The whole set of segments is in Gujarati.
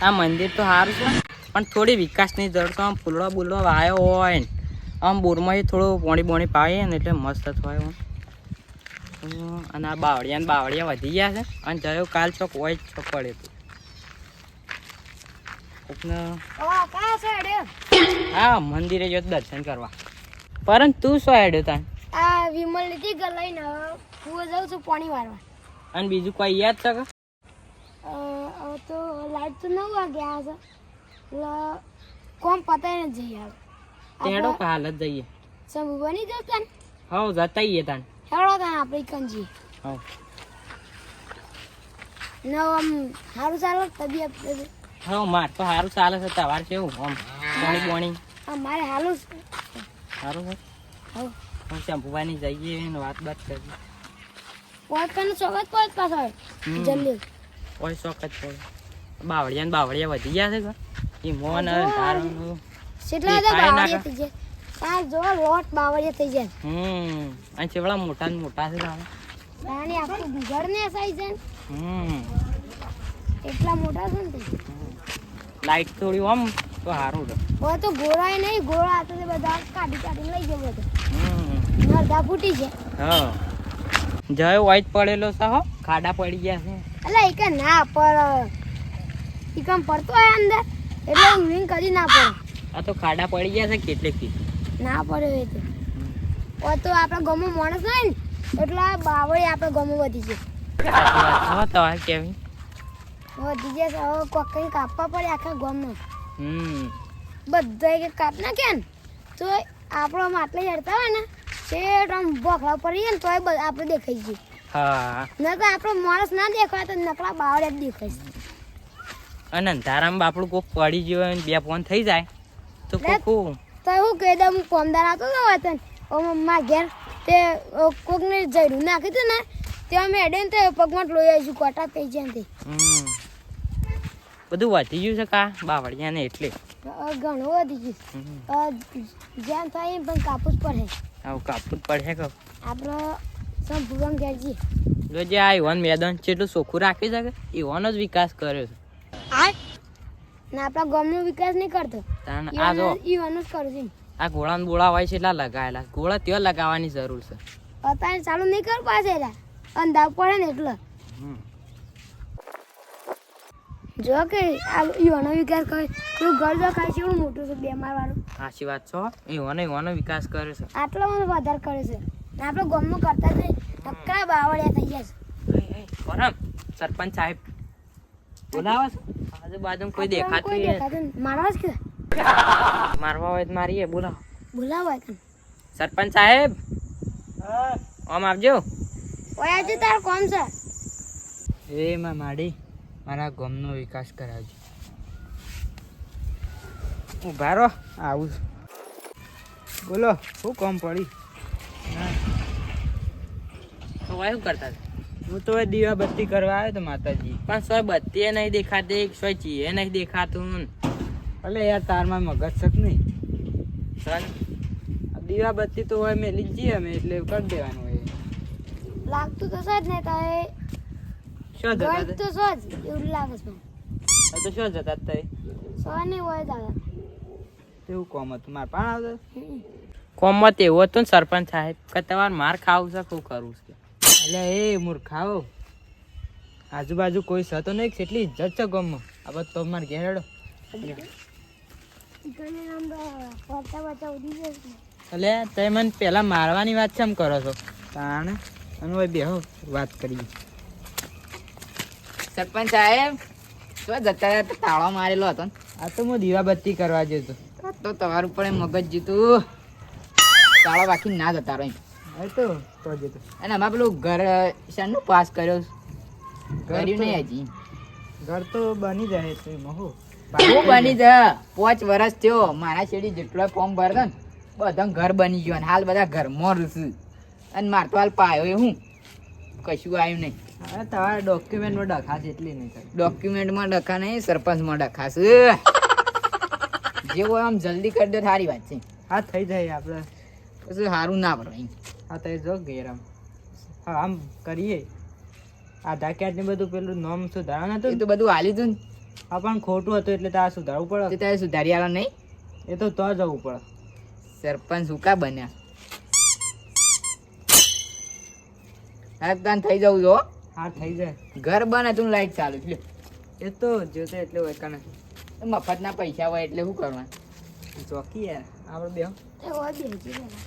આ મંદિર તો સારું છે પણ થોડી વિકાસની જરૂર તો આમ ફૂલડો બુલડો વાયો હોય ને આમ બોરમાંથી થોડું પોણી પાવીએ ને એટલે મસ્ત થાય અને આ બાવળિયા વધી ગયા છે અને જયો કાલ ચોક હોય ચોક પડે હા મંદિરે જો દર્શન કરવા પરંતુ તું શું હેડ્યો તા આ વિમલ લીધી ઘર લઈને હું જાઉં છું પાણી વાળવા અને બીજું કોઈ યાદ છે કે તો લાઈટ તો 9 વાગ્યા છે એટલે કોમ પતાય ને જઈએ તેડો હાલ જ જઈએ સમૂહ બની જાવ તાન હા જતાઈએ તાન હેડો તાન આપણે કંજી હા આમ સારું ચાલો તબિયત હા માર તો સારું ચાલે છે તમારે કેવું આમ પાણી મારે હાલું સારું છે હા શંભુભાઈની જઈએ ને વાત કરીએ પોતકાનો ચોકત પોત પાછો જલ્દી કોઈ શોખ જ પડે બાવળિયા વધી ગયા છે કે એ મોન તારનું કેટલા બધા બાવળિયા થઈ જાય આ જો લોટ બાવળિયા થઈ જાય અને ચેવડા મોટા ને મોટા છે રાણી આખું બિગડ ને સાઈ જાય એટલા મોટા છે ને લાઈટ થોડી આમ તો સારું છે હવે તો ગોળાય નહીં ગોળા હાથે બધા કાઢી લઈ જવો તો નરધા ફૂટી છે હા જય વાઈટ પડેલો છે હો ખાડા પડી ગયા છે અલા એક ના પર ઈકમ પડતો હોય અંદર એટલે વિંગ કદી ના પડે આ તો ખાડા પડી ગયા છે કેટલેક થી ના પડે એ તો આપણા ગામમાં માણસ નહીં ને એટલે બાવળી આપણા ગામમાં વધી છે હા તમારે કેવી વધી જશે હવે કોકઈ કાપવા પડે આખા ગામમાં બધા કે કાપ નાખે ને તો આપણો માટલે હેડતા હોય ને શેઠ આમ બોખડા પડીએ ને તોય આપણે દેખાઈ જઈએ હા નકર આપણો માણસ ના દેખાય તો નકલા બાવળે જ દેખાય અને અંધારામાં બાપડું કોક પડી ગયો હોય ને બે ફોન થઈ જાય તો કોક તો હું કહી દઉં હું કોમદાર આવતો હતો વતન મારા ઘેર તે કોકને જયરું નાખ્યું હતું ને તે અમે હેડે ને તો પગમાં લોહી આવીશું કોટા થઈ જાય ને બધું વધી ગયું છે કા બાવળિયા ને એટલે ઘણું વધી ગયું જ્યાં થાય એમ પણ કાપૂસ પડે આવું કાપવું જ પડે કે આપણે સંપૂર્ણ ઘેર જઈએ જોજે આ ઈવન મેદાન જેટલું ચોખ્ખું રાખી શકે ઈવોનો જ વિકાસ કર્યો છે ના આપણા ગામનો વિકાસ નહીં કરતો આ જો ઈવાનો જ કરું છું આ ગોળા ને બોળા હોય છે એટલા લગાવેલા ગોળા ત્યાં લગાવવાની જરૂર છે અત્યારે ચાલુ નહીં કર પાછે અંધાર પડે ને એટલે જો કે આ ઈવાનો વિકાસ કરે તું ઘર જો ખાય છે મોટું છે બેમાર વાળું સાચી વાત છો ઈવાનો વિકાસ કર્યો છે આટલો મને વધારે કરે છે ને આપણે ગામમાં કરતા જ નહીં નકરા બાવળિયા થઈ ગયા છે પરમ સરપંચ સાહેબ બોલાવો છો આજુબાજુ કોઈ દેખાતું મારવા જ કે મારવા હોય તો મારીએ બોલાવો સરપંચ સાહેબ આમ આવજો ઓય આજે તાર કોમ છે એ માડી મારા ગામનો વિકાસ કરાવજો ઉભા રહો આવું બોલો શું કામ પડી તો શું કરતા હું તો દીવા બત્તી કરવા આવ્યો તો માતાજી પણ સોય બત્તી નહીં દેખાતી સોય ચીએ નહીં દેખાતું એટલે યાર તારમાં મગજ શક નહીં સર દીવા બત્તી તો હોય મેં લીધી અમે એટલે કરી દેવાનું હોય લાગતું તો સજ ને તારે શું જતા તો સજ એવું લાગે છે તો શું જતા તારે સો નહીં હોય દાદા એવું કોમ હતું માર પણ આવતો કોમમાં તો એવું હતું ને સરપંચ સાહેબ કે તમારે માર ખાવું છે શું કરવું છે એટલે એ મૂર્ખાઓ આજુબાજુ કોઈ છે તો નહીં કેટલી ઇજ્જત છે ગામમાં આ બધું તો મારે ઘેર હેડો એટલે તમે મને પેલા મારવાની વાત કેમ કરો છો તાણે અને હવે બેહો વાત કરીએ સરપંચ સાહેબ શું જતા તાળો મારેલો હતો આ તો હું દીવાબત્તી કરવા જતો તો તમારું પણ મગજ જીતું તાળો રાખીને ના જતા રહી તો જતો અને આમાં પેલું ઘર શાનું પાસ કર્યો કર્યું નહીં હજી ઘર તો બની જાય છે મહુ હું બની જા 5 વર્ષ થયો મારા શેડી જેટલો ફોર્મ ભરતો ને બધા ઘર બની ગયો હાલ બધા ઘરમાં છું અને માર તો હાલ પાયો એ હું કશું આવ્યું નહીં હા તમારા ડોક્યુમેન્ટમાં ડખાશ એટલી નહીં થાય ડોક્યુમેન્ટમાં ડખા નહીં સરપંચમાં ડખાશ જેવો આમ જલ્દી કરી દો સારી વાત છે હા થઈ જાય આપણે પછી સારું ના પડે હા તો જો ઘેર આમ કરીએ આધાર કાર્ડ ને બધું પેલું નામ સુધારવાનું એ હતું તો બધું હાલી હતું આ પણ ખોટું હતું એટલે તારે સુધારવું તે પડે. તારે સુધારી આલો નહીં? એ તો જવું પડે. સરપંચ હુકા બન્યા? સાહેબ તાન થઈ જવું જો. હા થઈ જાય. ઘર બને તું લાઈટ ચાલુ છે. એ તો જોતે એટલે હોય કાને મફતના પૈસા હોય એટલે શું કરવાનું? ચોકી યાર આપણે બે એ હોય બેસી રહેલા.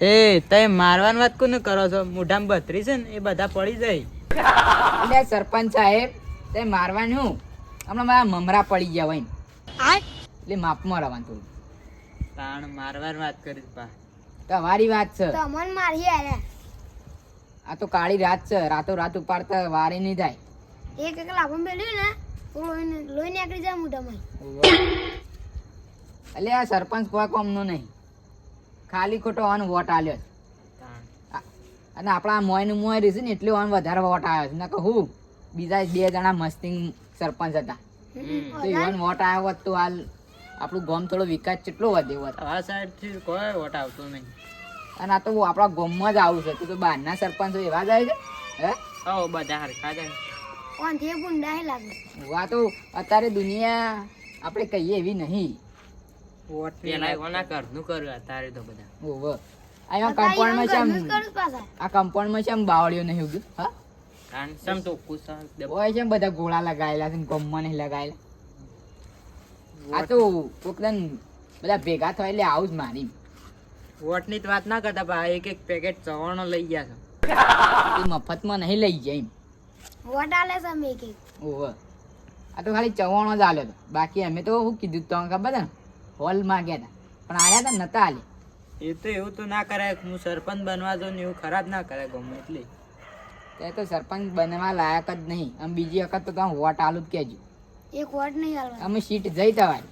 એ તય મારવાની વાત કોને કરો છો? મોઢામાં બત્રી છે ને એ બધા પડી જાય. એટલે સરપંચ સાહેબ તે મારવાનું હમણાં મારા મમરા પડી ગયા હોય એટલે માપમાં રહેવાનું થોડું. તાણ મારવાની વાત કરી પા. તમારી વાત છે. તમન મારી આલ્યા. આ તો કાળી રાત છે, રાતો રાત ઉપાડતા વારે નહીં થાય. એક લાભો મેળ્યું ને તો લોહી નીકળી જાય મોઢામાં. એટલે આ સરપંચ કોઈ કોમનો નહીં, ખાલી ખોટો ઓન વોટ આલ્યો છે. અને આપણા મોયનું મોય રહ્યું છે ને એટલે ઓન વધારે વોટ આવ્યો છે. ના કહું બીજા 2 જણા મસ્તી સરપંચ હતા તો એવન વોટ આવ્યો હોત તો હાલ આપણું ગામ થોડો વિકાસ કેટલો વધ્યો હોત. આ સાઈડ થી કોઈ વોટ આવતો નહીં. અને આ તો આપણા ગામમાં જ આવું છે. તો બહારના સરપંચો એવા જાય છે હે? હો બધા હરખા જાય. ઓનથી ગુંડા લાગે. આ તો અત્યારે દુનિયા આપણે કહીએ એવી નહીં. વોટ પેલા કોના ઘરનું કર્યું અત્યારે તો બધા. ઓહો અહીંયા કમ્પાઉન્ડમાં છે આમ, કરું પાછા. આ કમ્પાઉન્ડમાં છે આમ બાવળીઓ નહીં ઉગ્યું હા કારણ સમ તો કુસા હોય છે બધા ગોળા લગાયેલા છે ગામમાં નહીં લગાયેલા. આ તો કોકદન બધા ભેગા થયા એટલે આવું જ મારી. વોટ ની વાત ના કરતા પા. એક પેકેટ ચવાણો લઈ ગયા છે. એ મફતમાં નહીં લઈ જાય એમ. વોટ આલે છે અમે એક. ઓહો આ તો ખાલી ચવાણો જ આલ્યો હતો. બાકી અમે તો શું કીધું તો ખબર છે ને હોલ માં ગયા હતા પણ આલ્યા હતા નતા આલે. એ તો એવું તો ના કરાય. હું સરપંચ બનવા જાઉં ને એવું ખરાબ ના કરાય ગમે એટલે. તે તો સરપંચ બનવા લાયક જ નહીં. આમ બીજી વખત તો તમે વોટ આલું જ કહેજો. એક વોટ નહીં આલવા. અમે સીટ જઈ તમારી.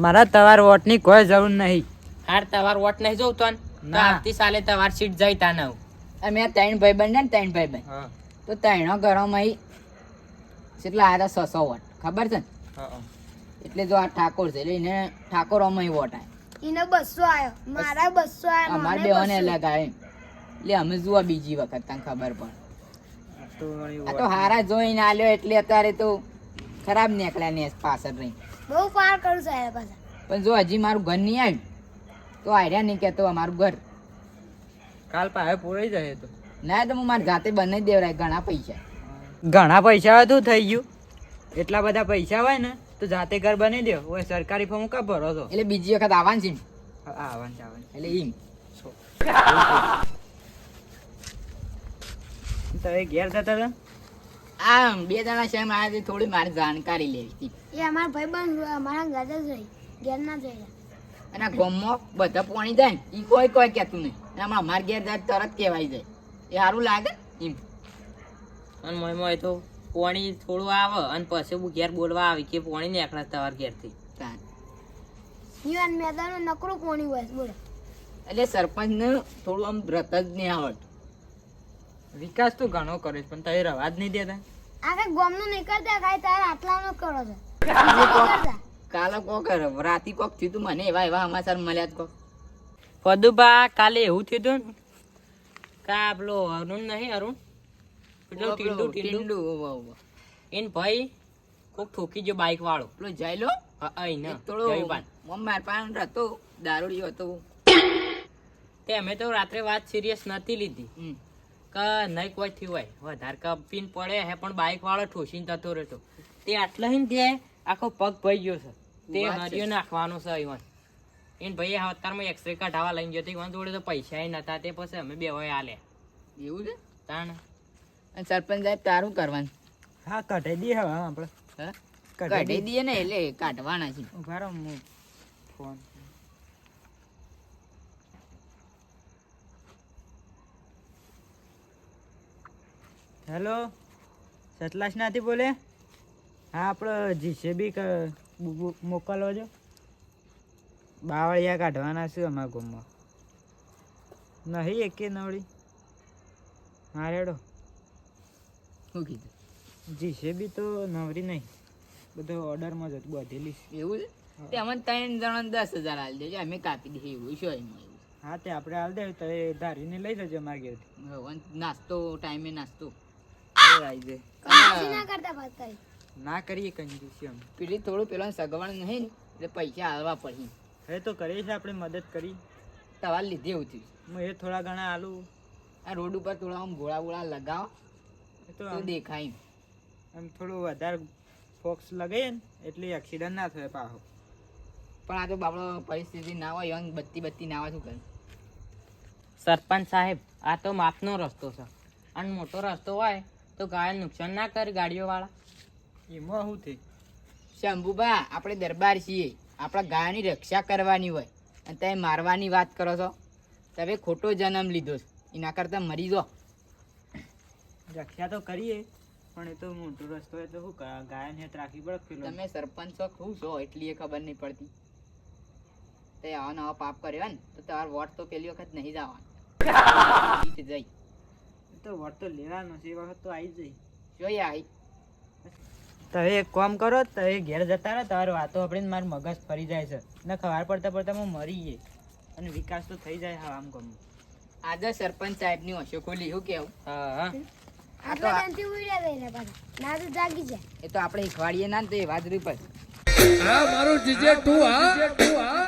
મારા તમાર વોટ ની કોઈ જરૂર નહીં. હાર તમાર વોટ નહીં જોઉં તો ના. આવતી સાલે તમાર સીટ જઈ તા નવ. અમે 3 ભાઈ બન ને 3 ભાઈ બન હા તો 3 ઘરોમાં કેટલા આવ્યા હતા? 600 વોટ ખબર છે ને? હા એટલે જો આ ઠાકોર છે એટલે એને ઠાકોરોમાં વોટ આવે. એને 200 આયો. મારા 200 આયો. અમારે મને બેઓને 200. અલગ આવે એટલે અમે જોવા બીજી વખત તને ખબર પડે. તો વળી આ વોટ તો હારા જોઈને આલ્યો એટલે અત્યારે તો ખરાબ નીકળ્યા ને પાછળ રહી. બહુ પાર કરું સાહેબ પાછા. પણ જો હજી મારું ઘર નહીં આવ્યું તો આર્યા નહીં કહેતો અમારું ઘર કાલ પાસે પૂરાઈ જાય તો. ના તો હું મારી જાતે બનાવી દેવરાય. ઘણા પૈસા ઘણા પૈસા હોય તો થઈ ગયું. એટલા બધા પૈસા હોય ને તો જાતે ઘર બની દો. ઓય સરકારી ફોર્મ કા ભરો છો? એટલે બીજી વખત આવવાનું છે ને. આવવાનું આવવાનું. એટલે એમ તો એ ઘેર જતા હતા. આમ 2 જણા છે મારે થોડી મારી જાણકારી લેવી હતી. એ અમારા ભાઈબંધ અમારા ગાજર જઈ ઘેર ના જઈ. અને આ ગામમાં બધા પોણી જાય ને ઈ કોઈ કહેતું નહીં. અને આમાં અમારે ઘેર જાય તરત કહેવાય જાય. એ સારું લાગે એમ. અને મોય તો પોણી થોડું આવે અને પછી હું ઘેર બોલવા આવી કે પોણી નીકળે તમારા ઘેરથી. તાન. યુવાન મેદાનો નકરું કોણી હોય છે, બોલો. એટલે સરપંચને થોડું આમ વ્રત જ નહીં આવડતું. વિકાસ તો ઘણો કરે છે પણ તમે રવા જ નહીં દેતા. આખે ગોમનું નહીં કરતા કાંઈ તારે આટલાનો કરો છો. બીજે કોક કરતા. કાલે કોક રાતી કોક થયું તું મને એવા એવા સમાચાર મળ્યા જ કોક. પદુબા કાલે એવું થયું હતું ને કા પેલો અરુણ નહીં અરુણ પેલો ટીંડુ ટીંડુ ટીંડુ, ઓવો, ઓવો. એન ભાઈ કોક ઠોકી ગયો બાઈક વાળો. પેલો જયલો અહીં એક થોડો માર પાસે હતો દારૂડિયો હતો. તે અમે તો રાત્રે વાત સિરિયસ નથી લીધી હમ. કે નહીં કોઈ થયું હોય વધારે કપીને પડે હે પણ બાઈક વાળો ઠોસીને જતો રહેતો. તે આટલા હે ને ત્યાં આખો પગ ભઈ ગયો છે. તે વાત છે. હરિયો નાખવાનો છે ઈવન. એને ભાઈ અત્યારમાં એક્સરે કઢાવા લઈને ગયો તો ઈવન જોડે તો પૈસા નતા. તે પછી અમે બે હોય આલે એવું છે. તાણ. અને સરપંચ સાહેબ તારું કરવાનું. હા કઢાઈ દઈએ હવે આપણે. હા કાઢી દઈએ ને એટલે કાઢવાના છે. ઉભા રહો હું ફોન. હેલો સતલાસ નાથી બોલે. હા આપણે જીસીબી મોકલવો છો. બાવળિયા કાઢવાના છે અમારા ગામમાં. નહીં એકે નવડી. હા રેડો. શું કીધું? જીસીબી તો નવરી નહીં. બધું ઓર્ડરમાં જ હતું બધેલી. એવું છે. તે અમને 3 જણા 10,000 આલી દેજો અમે કાપી દઈએ. એવું શું એમાં એવું? હા તે આપણે હાલ દે તો એ ધારીને લઈ જજો અમારા ઘેરથી. હવે નાસ્તો ટાઈમે નાસ્તો આવી જાય. કંજૂસી ના કરતા વાત કરી. ના કરીએ કંજૂસી અમે. પેલી થોડું પેલો સગવડ નહીં ને એટલે પૈસા હાલવા પડી. હવે તો કરીએ છીએ આપણે મદદ કરી. તમારે લીધે એવું થયું. હું એ થોડા ઘણા આલું. આ રોડ ઉપર થોડા આમ ગોળા બોળા લગાવો એ તો તો દેખાય. આમ થોડું વધારે ફોક્સ લગાવીએ ને એટલે એક્સિડન્ટ ના થાય પાછો. પણ આ તો બાપડો પરિસ્થિતિ ના હોય એમ બત્તી ના હોય શું કરે. સરપંચ સાહેબ, આ તો માપનો રસ્તો છે અને મોટો રસ્તો હોય તો ગાયને નુકસાન ના કરે ગાડીઓ વાળા. એમાં શું થઈ? શંભુબા, આપણે દરબાર છીએ, આપણા ગાયની રક્ષા કરવાની હોય અને તમે મારવાની વાત કરો છો. તમે ખોટો જન્મ લીધો છે, એના કરતા મરી જાઓ. રક્ષા તો કરીએ પણ એ તો મોટો રસ્તો હોય તો શું ગાયને હેત રાખવી પડે. પેલો તમે સરપંચ છો શું છો એટલી એ ખબર નહીં પડતી. તે આવા નવા પાપ કર્યો ને તો તમારો વોટ તો પેલી વખત નહીં જવાનો. જઈ તો વોટ તો લેવાનો છે, એ વખત તો આવી જઈ. જોઈએ આવી. તમે એક કામ કરો, તમે ઘેર જતા રહો, તમારી વાતો આપણે મારું મગજ ફરી જાય છે ને ખબર પડતા હું મરી જઈએ અને વિકાસ તો થઈ જાય. હા, આમ કહું આજે સરપંચ સાહેબની ઓછો ખોલી શું કેવું. હા આટલા ટાઈમથી ઉડ્યા રહીને પાછા. ના તો જાગી જાય. એ તો આપણે શીખવાડીએ ના ને તો એ વાત રૂપ જ. મારું જીજે તું હા